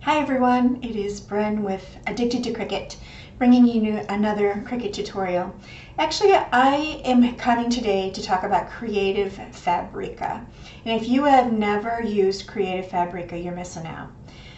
Hi everyone, it is Bren with Addicted to Cricut, bringing you another Cricut tutorial. Actually, I am coming today to talk about Creative Fabrica. And if you have never used Creative Fabrica, you're missing out.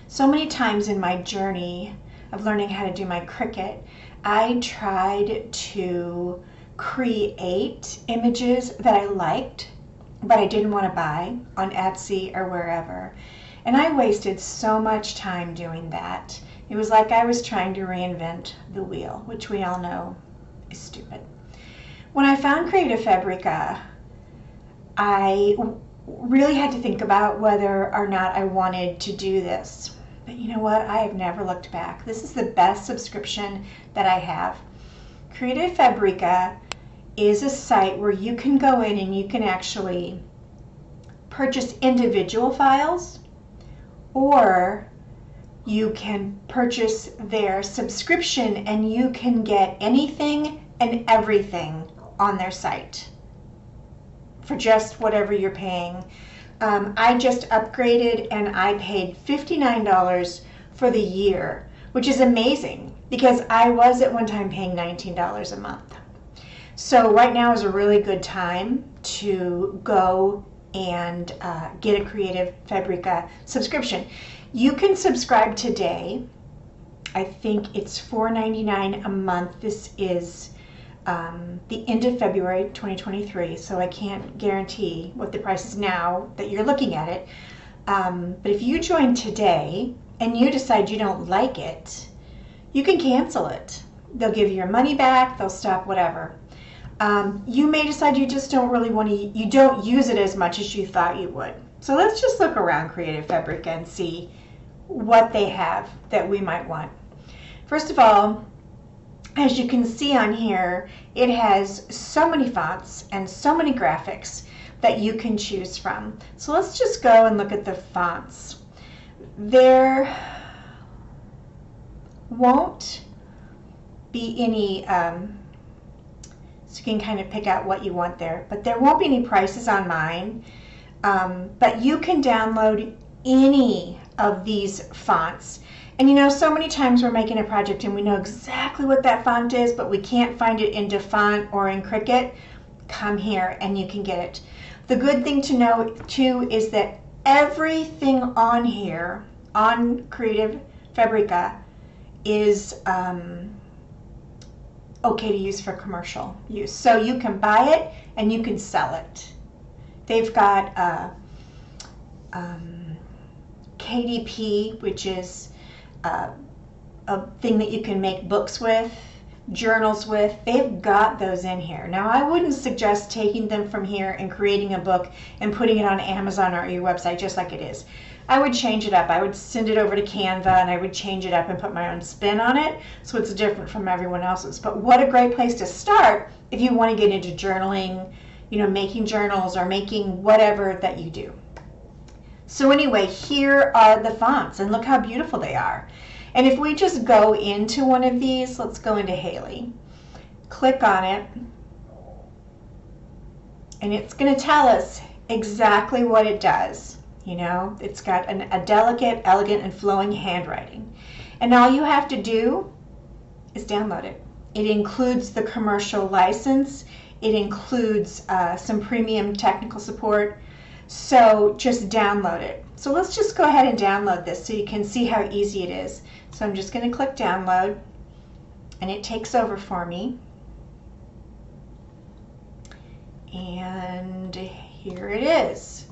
So many times in my journey of learning how to do my Cricut, I tried to create images that I liked, but I didn't want to buy on Etsy or wherever. And I wasted so much time doing that. It was like I was trying to reinvent the wheel, which we all know is stupid. When I found Creative Fabrica, I really had to think about whether or not I wanted to do this. But you know what? I have never looked back. This is the best subscription that I have. Creative Fabrica is a site where you can go in and you can actually purchase individual files, or you can purchase their subscription and you can get anything and everything on their site for just whatever you're paying. I just upgraded and I paid $59 for the year, which is amazing because I was at one time paying $19 a month. So right now is a really good time to go and get a Creative Fabrica subscription. You can subscribe today. I think it's $4.99 a month. This is the end of February 2023, so I can't guarantee what the price is now that you're looking at it. But if you join today and you decide you don't like it, you can cancel it. They'll give you your money back, they'll stop whatever. You may decide you just don't really want to, you don't use it as much as you thought you would. So let's just look around Creative Fabrica and see what they have that we might want. First of all, as you can see on here, it has so many fonts and so many graphics that you can choose from. So let's just go and look at the fonts. There won't be any so you can kind of pick out what you want there. But there won't be any prices on mine. But you can download any of these fonts. And you know, so many times we're making a project and we know exactly what that font is, but we can't find it in DaFont or in Cricut. Come here and you can get it. The good thing to know too is that everything on here, on Creative Fabrica, is okay to use for commercial use. So you can buy it and you can sell it. They've got KDP, which is a thing that you can make books with, journals with. They've got those in here. Now I wouldn't suggest taking them from here and creating a book and putting it on Amazon or your website just like it is. I would change it up. I would send it over to Canva and I would change it up and put my own spin on it so it's different from everyone else's. But what a great place to start if you want to get into journaling, you know, making journals or making whatever that you do. So anyway, here are the fonts and look how beautiful they are. And if we just go into one of these, let's go into Haley, click on it, and it's going to tell us exactly what it does. You know, it's got a delicate, elegant, and flowing handwriting. And all you have to do is download it. It includes the commercial license. It includes some premium technical support. So just download it. So let's just go ahead and download this so you can see how easy it is. So I'm just going to click download and it takes over for me. And here it is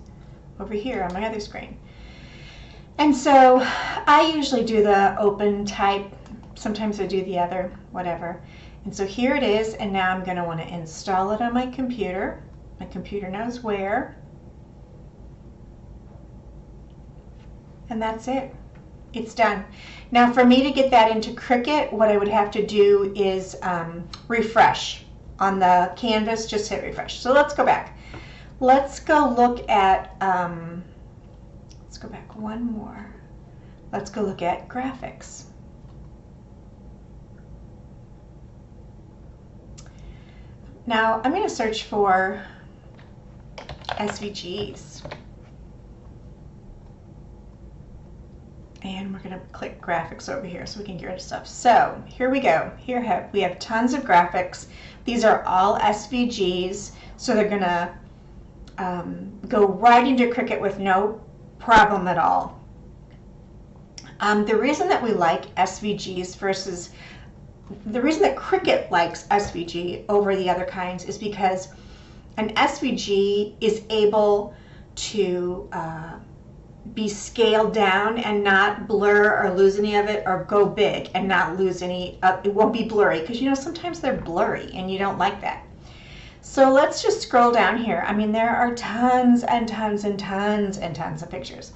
over here on my other screen. And so I usually do the open type. Sometimes I do the other, whatever. And so here it is, and now I'm going to want to install it on my computer. My computer knows where. And that's it. It's done. Now for me to get that into Cricut, what I would have to do is refresh. On the canvas, just hit refresh. So let's go back. Let's go look at, let's go back one more. Let's go look at graphics. Now I'm going to search for SVGs. And we're going to click graphics over here so we can get rid of stuff. So here we go. Here we have tons of graphics. These are all SVGs, so they're going to go right into Cricut with no problem at all. The reason that we like SVGs versus the reason that Cricut likes SVG over the other kinds is because an SVG is able to be scaled down and not blur or lose any of it, or go big and not lose any. It won't be blurry, because you know sometimes they're blurry and you don't like that. So let's just scroll down here. I mean, there are tons and tons and tons and tons of pictures.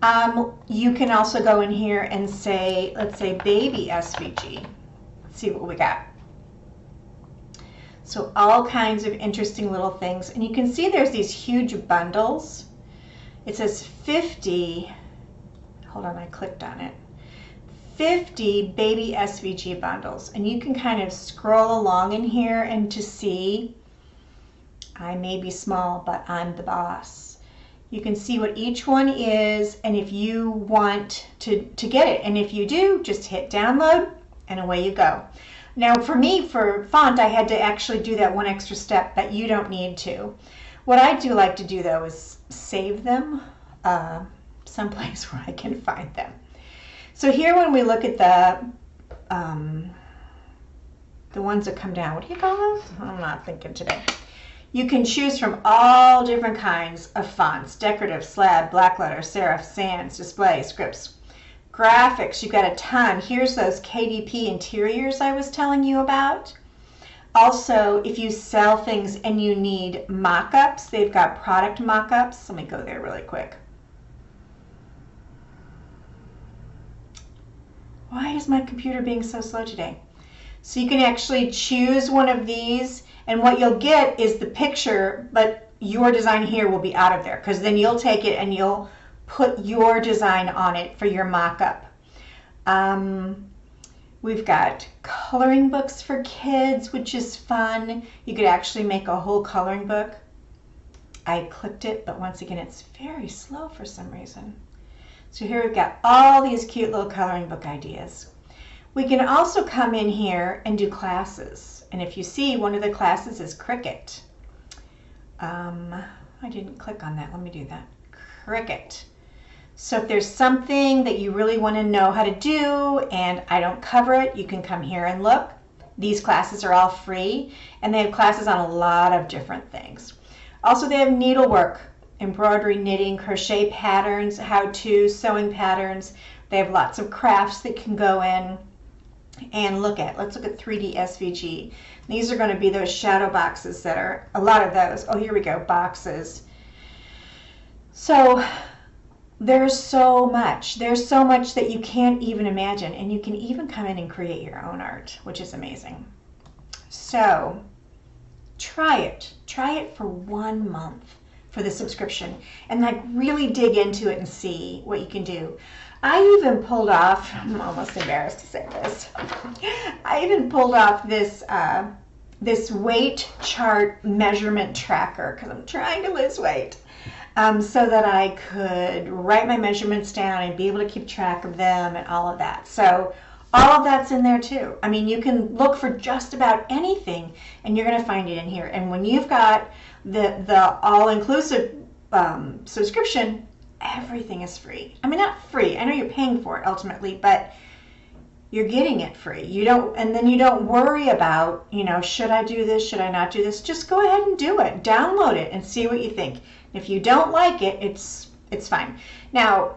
You can also go in here and say, let's say baby SVG. Let's see what we got. So all kinds of interesting little things. And you can see there's these huge bundles. It says 50, hold on, I clicked on it, 50 baby SVG bundles. And you can kind of scroll along in here and to see, I may be small, but I'm the boss. You can see what each one is, and if you want to get it. And if you do, just hit download, and away you go. Now for me, for font, I had to actually do that one extra step, but you don't need to. What I do like to do, though, is save them someplace where I can find them. So here, when we look at the ones that come down, what do you call those? I'm not thinking today. You can choose from all different kinds of fonts: decorative, slab, black letter, serif, sans, display, scripts, graphics. You've got a ton. Here's those KDP interiors I was telling you about. Also, if you sell things and you need mock-ups, they've got product mock-ups. Let me go there really quick. Why is my computer being so slow today? So you can actually choose one of these, and what you'll get is the picture, but your design here will be out of there, because then you'll take it and you'll put your design on it for your mock-up. We've got coloring books for kids, which is fun. You could actually make a whole coloring book. I clicked it, but once again, it's very slow for some reason. So here we've got all these cute little coloring book ideas. We can also come in here and do classes. And if you see, one of the classes is Cricut. I didn't click on that. Let me do that. Cricut. So if there's something that you really want to know how to do and I don't cover it, you can come here and look. These classes are all free, and they have classes on a lot of different things. Also, they have needlework, embroidery, knitting, crochet patterns, how-to, sewing patterns. They have lots of crafts that can go in and look at. Let's look at 3D SVG. These are going to be those shadow boxes that are, a lot of those. Oh, here we go, boxes. So there's so much. There's so much that you can't even imagine, and you can even come in and create your own art, which is amazing. So try it. Try it for 1 month for the subscription, and like really dig into it and see what you can do. I even pulled off, I'm almost embarrassed to say this, I even pulled off this this weight chart measurement tracker, because I'm trying to lose weight. So that I could write my measurements down and be able to keep track of them and all of that. So all of that's in there too. I mean, you can look for just about anything and you're going to find it in here. And when you've got the all-inclusive subscription, everything is free. I mean, not free. I know you're paying for it ultimately, but you're getting it free. You don't, and then you don't worry about, you know, should I do this? Should I not do this? Just go ahead and do it. Download it and see what you think. If you don't like it, it's fine. Now,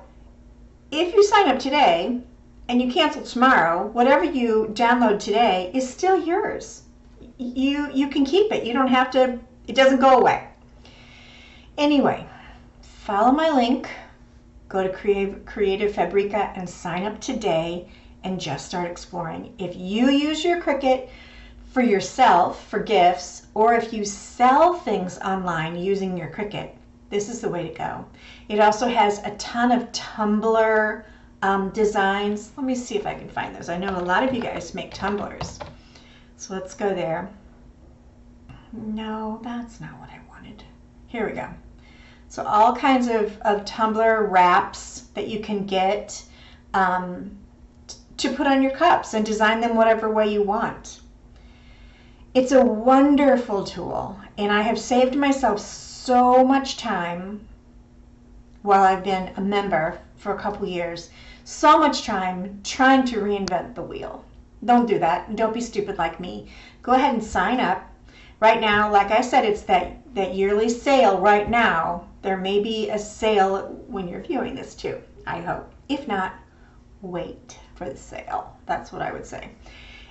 if you sign up today and you cancel tomorrow, whatever you download today is still yours. You can keep it. You don't have to, it doesn't go away. Anyway, follow my link, go to Creative Fabrica and sign up today and just start exploring. If you use your Cricut for yourself, for gifts, or if you sell things online using your Cricut, this is the way to go. It also has a ton of Tumblr designs. Let me see if I can find those. I know a lot of you guys make Tumblrs. So let's go there. No, that's not what I wanted. Here we go. So all kinds of Tumblr wraps that you can get. to put on your cups and design them whatever way you want. It's a wonderful tool, and I have saved myself so much time while I've been a member for a couple years, so much time trying to reinvent the wheel. Don't do that, and don't be stupid like me. Go ahead and sign up. Right now, like I said, it's that yearly sale right now. There may be a sale when you're viewing this too, I hope. If not, wait for the sale. That's what I would say.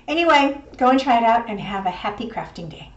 Anyway, go and try it out and have a happy crafting day.